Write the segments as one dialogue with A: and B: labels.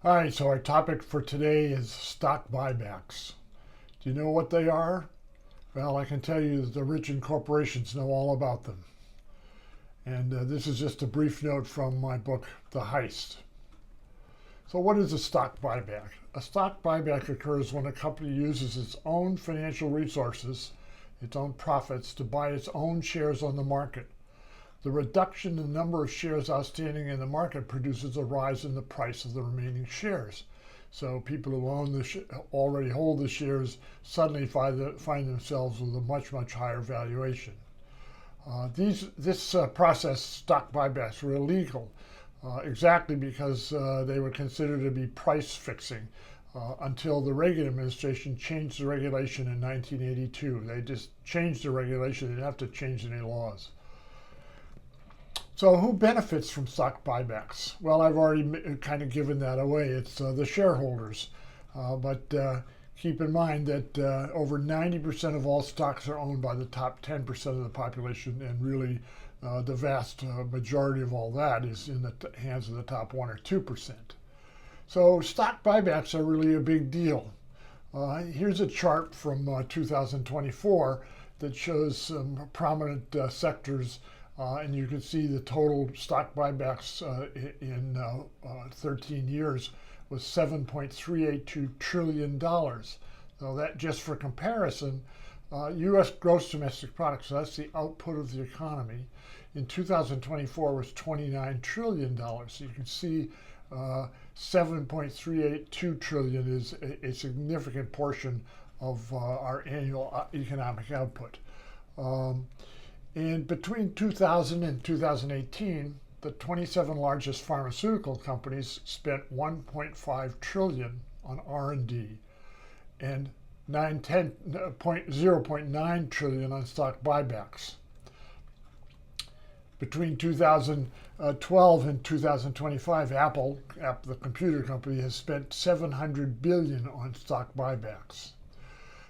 A: All right, so our topic for today is stock buybacks. Do you know what they are? Well, I can tell you that the rich and corporations know all about them. And this is just a brief note from my book, The Heist. So what is a stock buyback? A stock buyback occurs when a company uses its own financial resources, its own profits, to buy its own shares on the market. The reduction in the number of shares outstanding in the market produces a rise in the price of the remaining shares. So people who already hold the shares suddenly find themselves with a much higher valuation. This process, stock buybacks, were illegal exactly because they were considered to be price fixing until the Reagan administration changed the regulation in 1982. They just changed the regulation. They didn't have to change any laws. So who benefits from stock buybacks? Well, I've already kind of given that away. It's the shareholders. But keep in mind that over 90% of all stocks are owned by the top 10% of the population, and really the vast majority of all that is in the hands of the top 1 or 2%. So stock buybacks are really a big deal. Here's a chart from 2024 that shows some prominent sectors. And you can see the total stock buybacks in 13 years was $7.382 trillion. So that, just for comparison, U.S. gross domestic product, so that's the output of the economy, in 2024 was $29 trillion. So you can see 7.382 trillion is a significant portion of our annual economic output. And between 2000 and 2018, the 27 largest pharmaceutical companies spent 1.5 trillion on R&D and 0.9 trillion on stock buybacks. Between 2012 and 2025, Apple, the computer company, has spent 700 billion on stock buybacks.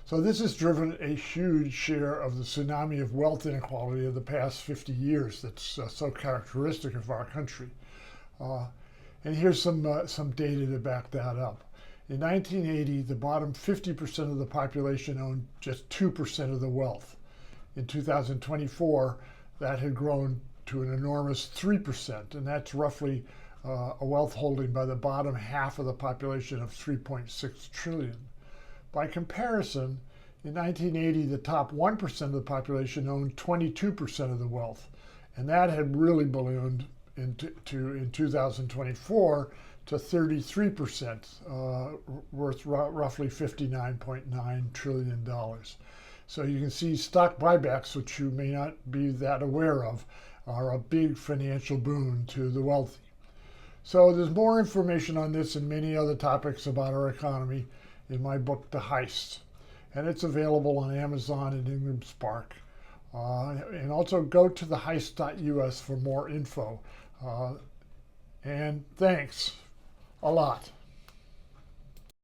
A: So this has driven a huge share of the tsunami of wealth inequality of the past 50 years that's so characteristic of our country. And here's some data to back that up. In 1980, the bottom 50% of the population owned just 2% of the wealth. In 2024, that had grown to an enormous 3%, and that's roughly a wealth holding by the bottom half of the population of 3.6 trillion. By comparison, in 1980, the top 1% of the population owned 22% of the wealth, and that had really ballooned in 2024 to 33%, worth roughly $59.9 trillion. So you can see stock buybacks, which you may not be that aware of, are a big financial boon to the wealthy. So there's more information on this and many other topics about our economy in my book, The Heist. And it's available on Amazon and Ingram Spark. And also go to theheist.us for more info. And thanks a lot.